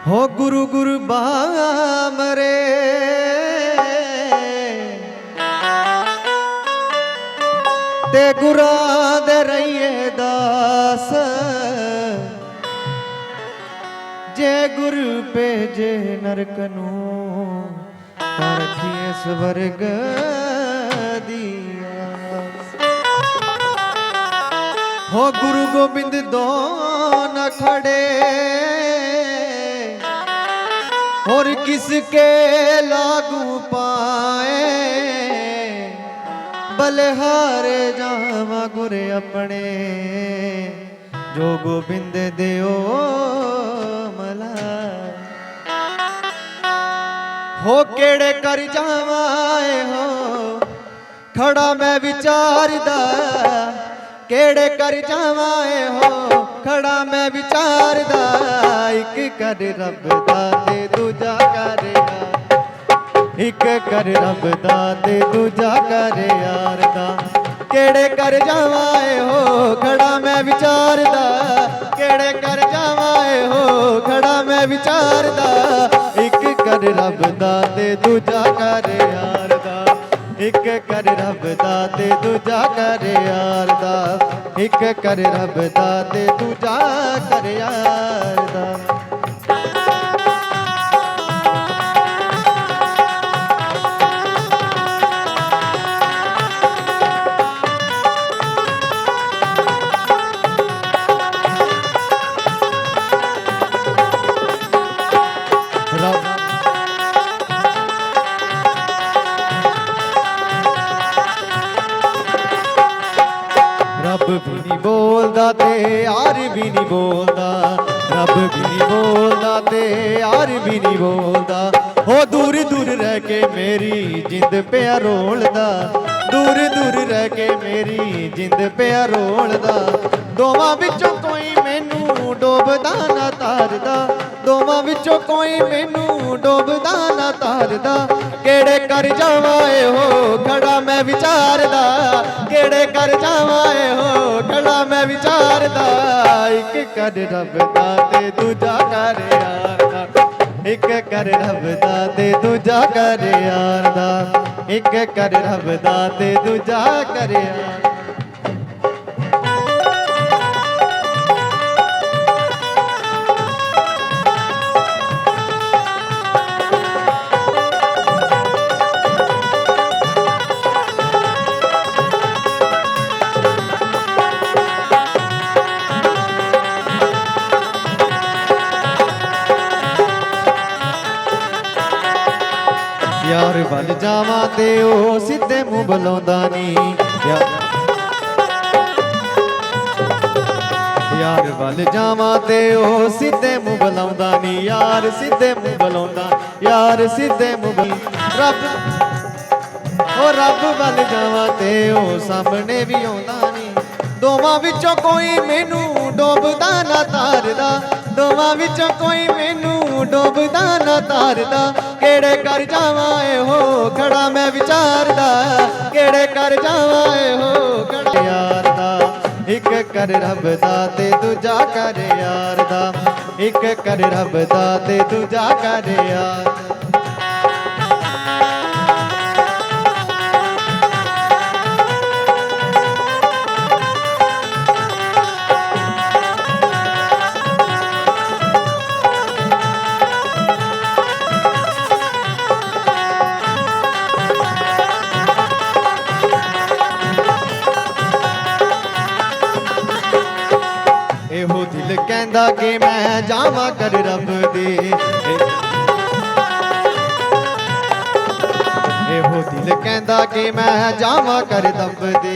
हो गुरु गुरु बामरे ते गुरा दे रहिए दास जे गुरु भेजे नरकनू रखिए स्वर्ग दिया। हो गुरु गोबिंद दो न खड़े और किसके लागू पाए बलिहारे जावा गुरे अपने जो गोबिंद देओ मला। हो केड़े कर जावाए हो खड़ा मैं विचारदा केड़े कर जावाए हो खड़ा मैं विचारदा एक कर रब दा ते दूजा कर यार एक कर रब दा ते दूजा कर यार दा। केड़े कर जावाए हो खड़ा मैं विचारदा केड़े कर जावाए हो खड़ा मैं विचारदा एक कर रब दा ते दूजा कर यार दा एक कर रब दा ते दूजा कर यार दा एक कर रब दा ते दूजा कर यार दा। रब भी नहीं बोलदा ते यार भी नहीं बोलदा रब भी नहीं बोलदा ते यार भी नहीं बोलदा। हो दूर दूर रह के मेरी जिंद पे रोलदा दूर दूर रह के मेरी जिंद पे रोलदा। दोवां विचों कोई मैनू डोबदा ना तारदा दोवां विचों कोई मैनू डोबदा ना तारदा। केड़े कर जावाए हो खड़ा मैं विचारदा केड़े कर जावाए हो खड़ा मैं विचारदा एक कर रब दा ते दूजा कर यार दा एक कर रब दा ते दूजा कर यार दा एक कर रब दा ते दूजा कर यार। यार बल जावा ते ओ सीधे मुंह बुलांदा नी यार बल जावा ते ओ सीधे मुंह बुलांदा नी यार सीधे मुंह बुलांदा यार सीधे मुंह रब ओ रब बल जावा ते ओ सामने भी आउंदा नी। दोवां विचों कोई मैनू डोबदा ना तारदा दोवां विचों कोई मैनू डोबदा ना तारदा। केड़े कर जावाए हो खड़ा मैं विचारदा केड़े कर जावाए हो खड़ा यार दा एक कर रब दा ते दूजा कर यार दा एक कर रब दा ते दूजा कर यार। एहो दिल कहंदा कि मैं जावां कर रब दे एहो दिल कहंदा कि मैं जावां कर रब दे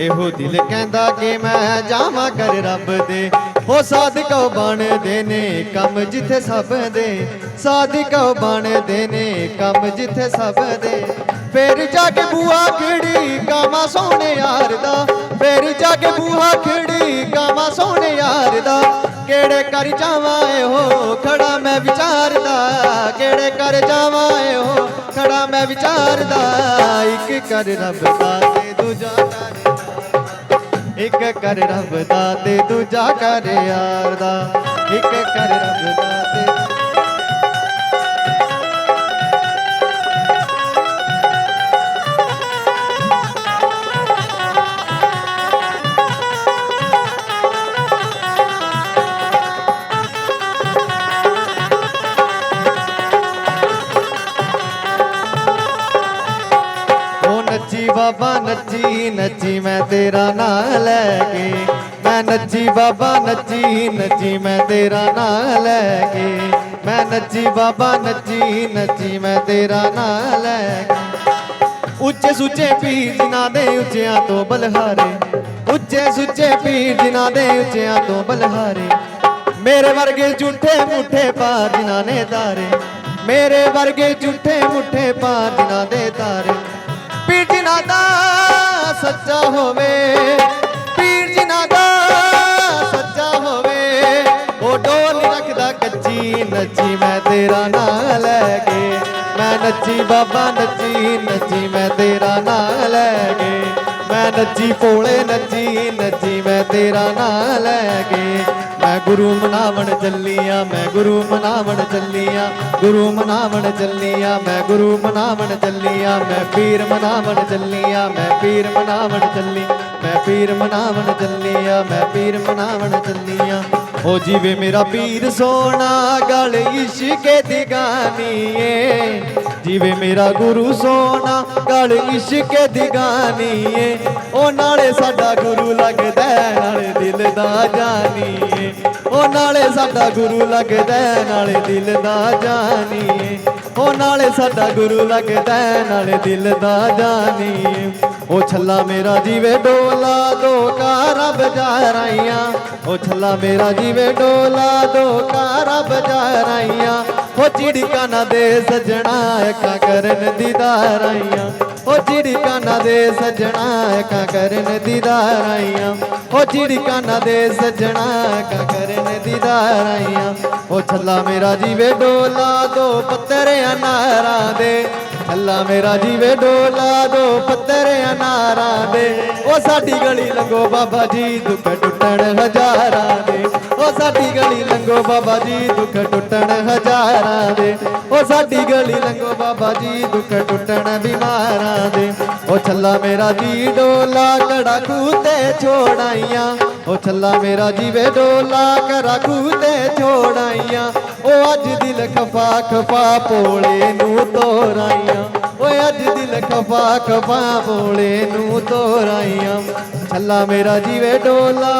एहो दिल कहंदा कि मैं जावां कर रब दे। हो सादिक बन देने कम जिथे सब दे सादिक बन देने कम जिथे सब दे। फिर जाके बूहा खिड़ी कामा सोने यार दा फिर जाके बूहा खिड़ी कामा सोने यार दा। केड़े कर जावाए हो खड़ा मैं विचारदा केड़े कर जावाए हो खड़ा मैं विचारदा एक कर रब दा ते दूजा कर एक कर रब दा ते दूजा कर यार दा एक कर रब दा ते बाबा नची नची मैं तेरा नाम लैके, मैं नची बाबा नची नची मैं तेरा नाम लैके, मैं नची बाबा नची नची मैं तेरा नाम लैके। उच्चे सुच्चे पीर जिन्हां दे उच्चियां तो बलहारे, उच्चे सुच्चे पीर जिन्हां दे उच्चियां तो बलहारे, मेरे वर्गे झूठे मुठे पार जिन्हां ने तारे, मेरे वर्गे झूठे मुठे पार जिन्हां दे तारे। पीर जिन्हां दा सच्चा होवे, पीर जिन्हां दा सच्चा होवे, ओ डोल रखदा कच्ची नची मैं तेरा नाम लैके, मैं नची बाबा नची नची मैं तेरा नाम लैके, मैं नची भोले नची नची मैं तेरा नाम लैके। मैं गुरु मनावण चलिया, मैं गुरु मनावण चलिया, गुरु मनावण चलिया, मैं गुरु मनावण चलिया, मैं पीर मनावण चलिया, मैं पीर मनावण चली, मैं पीर मनावण चलिया, मैं पीर मनावण चलिया। ओ जीवे मेरा पीर सोना गल इश्क दी गानी है, जीवे मेरा गुरु सोना गल इश्क दी गानी है, ओ नाले साडा गुरु लगदा नाले दिल दा जानी है, ओ नाले साडा गुरु लगदा नाले दिल दा जानी है, ओ नाले साडा गुरु लगदा नाले दिल दा जानी है। ओ छल्ला मेरा जीवे डोला दो कारा बजा राइयां, ओ छल्ला मेरा जीवे डोला दो कारा बजा राइयां, ओ चिड़िका ना दे सजना एका करन दीदार आइयां, ओ चिड़िका ना दे सजना एका करन दीदार आइयां, ओ चिड़िका ना दे सजना एका करन दीदार आइयां। ओ छल्ला मेरा जीवे डोला दो पत्तर अनारा दे, छल्ला मेरा जीवे डोला दो पत्तर अनारा दे, ओ साडी गली लंघो बाबा जी दुख टुटण हजारां दे, ओ साडी गली लंघो बाबा जी दुख टुटण हजारां दे, ओ साडी गली लंघो बाबा जी दुख टुटण बीमारां दे। ओ छल्ला मेरा जी डोला कड़ा खूते छोड़ाइयां, ओ छल्ला मेरा जीवे डोला कड़ा खूते छोड़ाइयां, ओ अज दिल खफा खफा भोले नू तोराइयां, ओ अज दिल खफा खफा भोले नू तोराइयां। छल्ला मेरा जीवे डोला,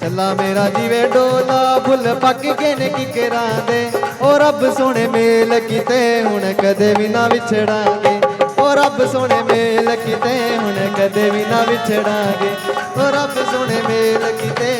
छल्ला मेरा जीवे डोला फुल पक के ने किकरां दे, ओ रब सोने मेल किते हुण कदे भी ना विछड़ांगे, ओ रब सोने मेल किते हुण कदे भी ना विछड़ांगे, ओ रब सोने मेल किते।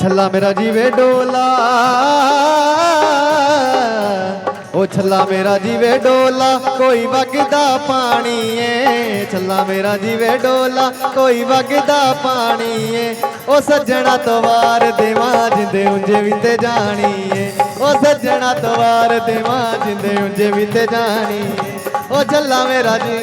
छल्ला मेरा जीवे डोला, ओ छल्ला मेरा जीवे डोला कोई वगदा पानी है, छल्ला मेरा जीवे डोला कोई वगदा पानी है, ओ सज्जना तो वार देवा जिंदे उंजे भी ते जानी है, ओ सज्जना तो वार देवा जिंदे उंजे भी ते जानी है। ओ छल्ला मेरा जी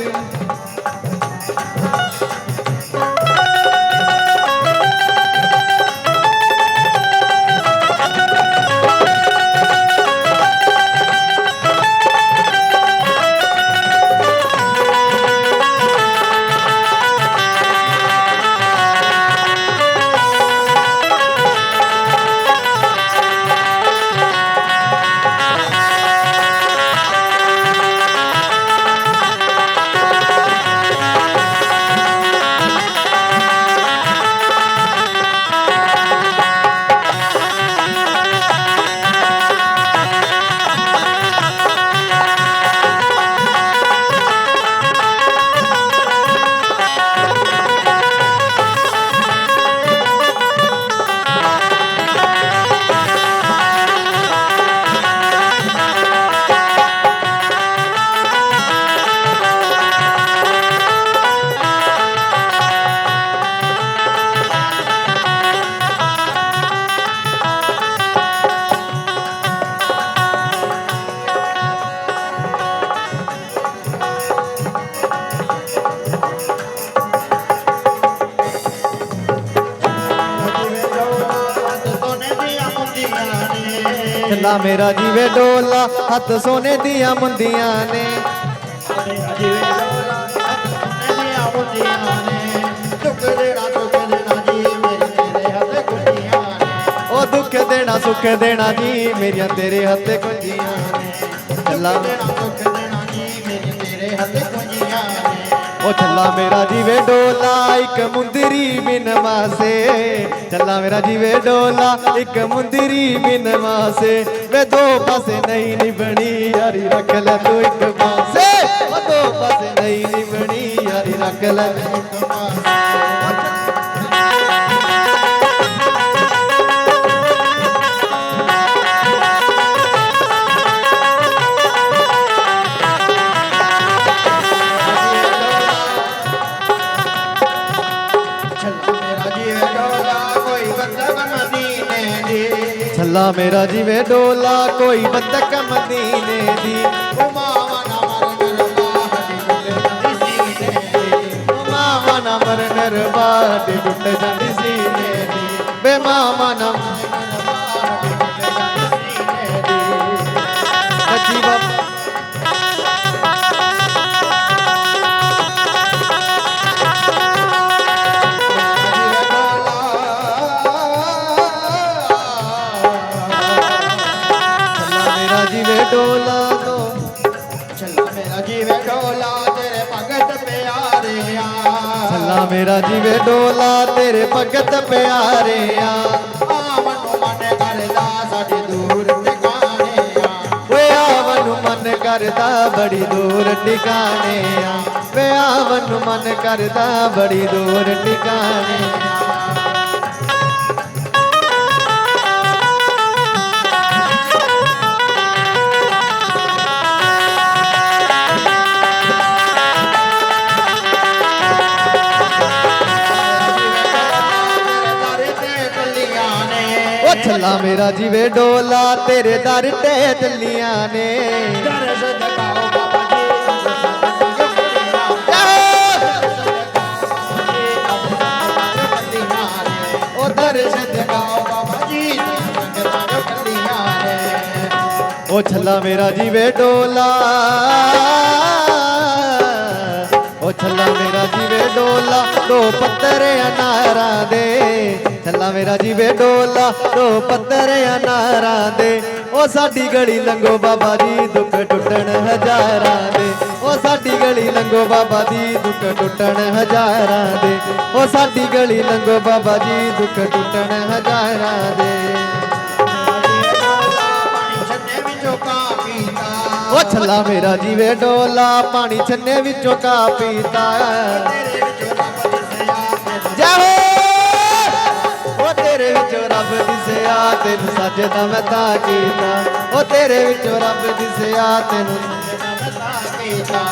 ਚੱਲਾ ਮੇਰਾ ਜੀਵੇ ਡੋਲਾ ਹੱਥ ਸੋਨੇ ਦੀਆਂ ਮੁੰਦੀਆਂ ਨੇ ਉਹ ਦੁੱਖ ਦੇਣਾ ਸੁੱਖ ਦੇਣਾ ਜੀ ਮੇਰੀਆਂ ਤੇਰੇ ਹੱਥੇ ਕੁੰਜੀਆਂ ਨੇ ਚੱਲਾ ਉਹ ਚੱਲਾ ਮੇਰਾ ਜੀਵੇ ਡੋਲਾ ਇੱਕ ਮੁੰਦਰੀ ਬਿਨ ਮਾਸੇ ਚੱਲਾ ਮੇਰਾ ਜੀਵੇ ਡੋਲਾ ਇੱਕ ਮੁੰਦਰੀ ਬਿਨ ਮਾਸੇ ਵੇ ਦੋ ਪਾਸੇ ਨਹੀਂ ਨਿਭਣੀ ਯਾਰੀ ਰੱਖ ਲੈ ਤੂੰ ਇੱਕ ਪਾਸੇ ਉਹ ਦੋ ਪਾਸੇ ਨਹੀਂ ਨਿਭਣੀ ਯਾਰੀ ਰੱਖ ਲੈ ਇੱਕ ਪਾਸੇ ਚੱਲਾ ਮੇਰਾ ਜੀਵੇ ਡੋਲਾ ਕੋਈ ਬੰਦਕ ਮਦੀਨੇ ਦੀ ਉਹ ਮਾਵਾ ਨਾ ਮਰਨ ਰਬਾਹ ਦੀ ਟੁੱਟ ਜਾਂਦੀ ਸੀਨੇ ਦੀ ਵੇ ਮਾਵਾ ਨਾ ਅੱਛੀ ਬਾਬਾ ਡੋਲਾ ਦੋ ਚੱਲਾ ਮੇਰਾ ਜੀਵੇ ਡੋਲਾ ਤੇਰੇ ਭਗਤ ਪਿਆਰਿਆ ਚੱਲਾ ਮੇਰਾ ਜੀਵੇ ਡੋਲਾ ਤੇਰੇ ਭਗਤ ਪਿਆਰਿਆ ਆਵਨ ਨੂੰ ਮਨ ਕਰਦਾ ਸਾਡੇ ਦੂਰ ਟਿਕਾਣੇ ਆ ਓਏ ਆਵਨ ਨੂੰ ਮਨ ਕਰਦਾ ਬੜੀ ਦੂਰ ਟਿਕਾਣੇ ਆ ਵੇ ਆਵਨ ਨੂੰ ਮਨ ਕਰਦਾ ਬੜੀ ਦੂਰ ਟਿਕਾਣੇ ਆ ਚੱਲਾ ਮੇਰਾ ਜੀਵੇ ਡੋਲਾ ਤੇਰੇ ਦਰ ਤੇ ਚੱਲੀਆਂ ਨੇ ਦਰਸ ਦਿਖਾਓ ਬਾਬਾ ਜੀ ਉਹ ਦਰਸ ਦਿਖਾਓ ਬਾਬਾ ਜੀ ਉਹ ਚੱਲਾ ਮੇਰਾ ਜੀਵੇ ਡੋਲਾ ਉਹ ਚੱਲਾ ਮੇਰਾ ਜੀਵੇ ਡੋਲਾ ਦੋ ਪੱਤਰ ਅਨਾਰਾਂ ਦੇ ਚੱਲਾ ਮੇਰਾ ਜੀਵੇ ਡੋਲਾ ਦੋ ਪੱਤਰ ਅਨਾਰਾਂ ਦੇ ਉਹ ਸਾਡੀ ਗਲੀ ਲੰਘੋ ਬਾਬਾ ਜੀ ਦੁੱਖ ਟੁੱਟਣ ਹਜ਼ਾਰਾਂ ਦੇ ਉਹ ਸਾਡੀ ਗਲੀ ਲੰਘੋ ਬਾਬਾ ਜੀ ਦੁੱਖ ਟੁੱਟਣ ਹਜ਼ਾਰਾਂ ਦੇ ਉਹ ਸਾਡੀ ਗਲੀ ਲੰਘੋ ਬਾਬਾ ਜੀ ਦੁੱਖ ਟੁੱਟਣ ਹਜ਼ਾਰਾਂ ਦੇ ਉਹ ਛੱਲਾ ਮੇਰਾ ਜੀਵੇ ਡੋਲਾ ਪਾਣੀ ਛੰਨੇ ਵਿੱਚੋਂ ਕਾ ਪੀਤਾ ਜੈ ਹੋ ਉਹ ਤੇਰੇ ਵਿੱਚੋਂ ਰੱਬ ਦਿਸਿਆ ਤੈਨੂੰ ਸਜਦਾ ਮੈਂ ਤਾਂ ਕੀਤਾ ਉਹ ਤੇਰੇ ਵਿੱਚੋਂ ਰੱਬ ਦਿਸਿਆ ਤੈਨੂੰ ਸਜਦਾ ਮੈਂ ਤਾਂ ਕੀਤਾ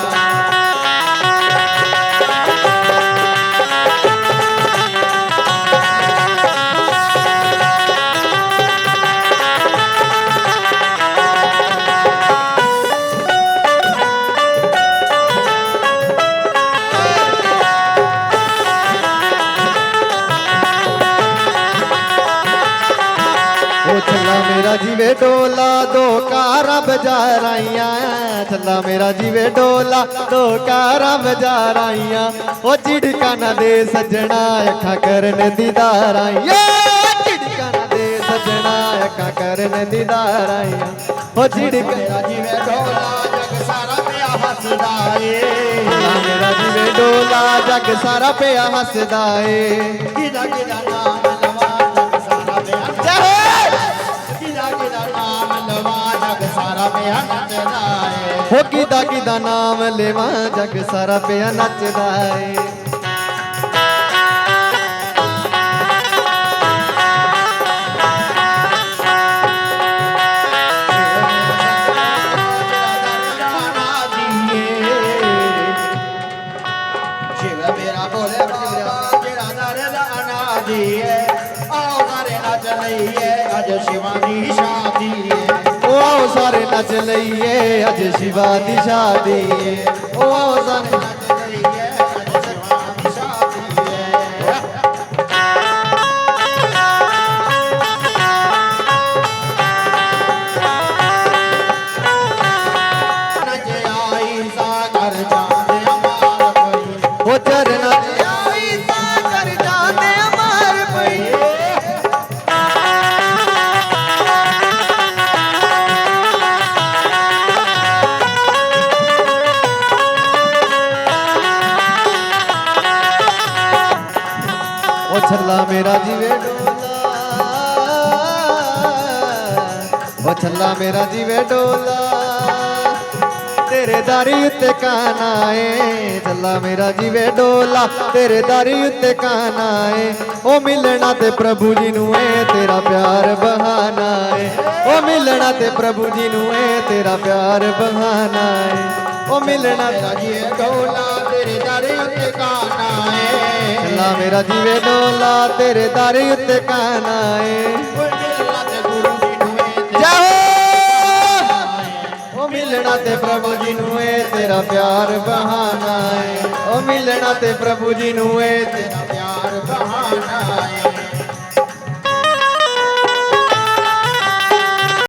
ਚੱਲਾ ਮੇਰਾ ਜੀਵੇ ਡੋਲਾ ਦੋ ਕਾਰਾਂ ਬਜਾਰਾਈਆਂ ਚੱਲਾ ਮੇਰਾ ਜੀਵੇ ਡੋਲਾ ਦੋ ਕਾਰਾਂ ਬਜਾਰਾਈਆਂ ਉਹ ਝਿੜਕਾਂ ਨਾ ਦੇ ਸੱਜਣਾ ਅੱਖਾਂ ਕਰਨ ਦੀਦਾਰਾਈਆਂ ਝਿੜਕਾਂ ਨਾ ਦੇ ਸੱਜਣਾ ਅੱਖਾਂ ਕਰਨ ਦੀਦਾਰਾਈਆਂ ਉਹ ਝਿੜਕਾਂ ਮੇਰਾ ਜੀਵੇ ਡੋਲਾ ਜਗ ਸਾਰਾ ਪਿਆ ਹੱਸਦਾ ਏ ਮੇਰਾ ਜੀਵੇ ਡੋਲਾ ਜਗ ਸਾਰਾ ਪਿਆ ਹੱਸਦਾ ਏ ਕਿਹਦਾ ਕਿਹਦਾ ਨਾਮ ਲਵਾ ਜਗ ਸਾਰਾ ਪਿਆ ਹੋ ਕਿਦਾ ਕਿਦਾ ਨਾਮ ਲੈਵਾਂ ਜਗ ਸਾਰਾ ਪਿਆ ਨੱਚਦਾ ਏ ਸ਼ਿਵ ਮੇਰਾ ਭੋਲੇ ਬਾਬਾ ਜਿਹੜਾ ਨਰਦ ਅਨਾਦੀ ਏ ਆਓ ਸਾਰੇ ਨੱਚ ਲਈਏ ਅੱਜ ਸ਼ਿਵਾਂ ਦੀ ਸ਼ਾਦੀ ਏ आओ सारे नच लईए अज शिवा दी शादी ओ आओ सारे नच लईए अज शिवा दी शादी ओ छल्ला मेरा जीवे डोला, ओ छल्ला मेरा जीवे डोला, तेरे दारी उत्ते काना है। छल्ला मेरा जीवे डोला, तेरे दारी उत्ते काना है। ओ मिलना ते प्रभु जी नू है, तेरा प्यार बहाना है। ओ मिलना ते प्रभु जी नू है, तेरा प्यार बहाना है। ओ मिलना तेरा जीवे डोला, तेरे दारी उत्ते काना है। छल्ला मेरा जीवे डोला, तेरे दारी उत्ते काना है। मिलना ते प्रभु जी नू है, तेरा प्यार बहाना है। ओ मिलना ते प्रभु जी नू है, तेरा प्यार बहाना है।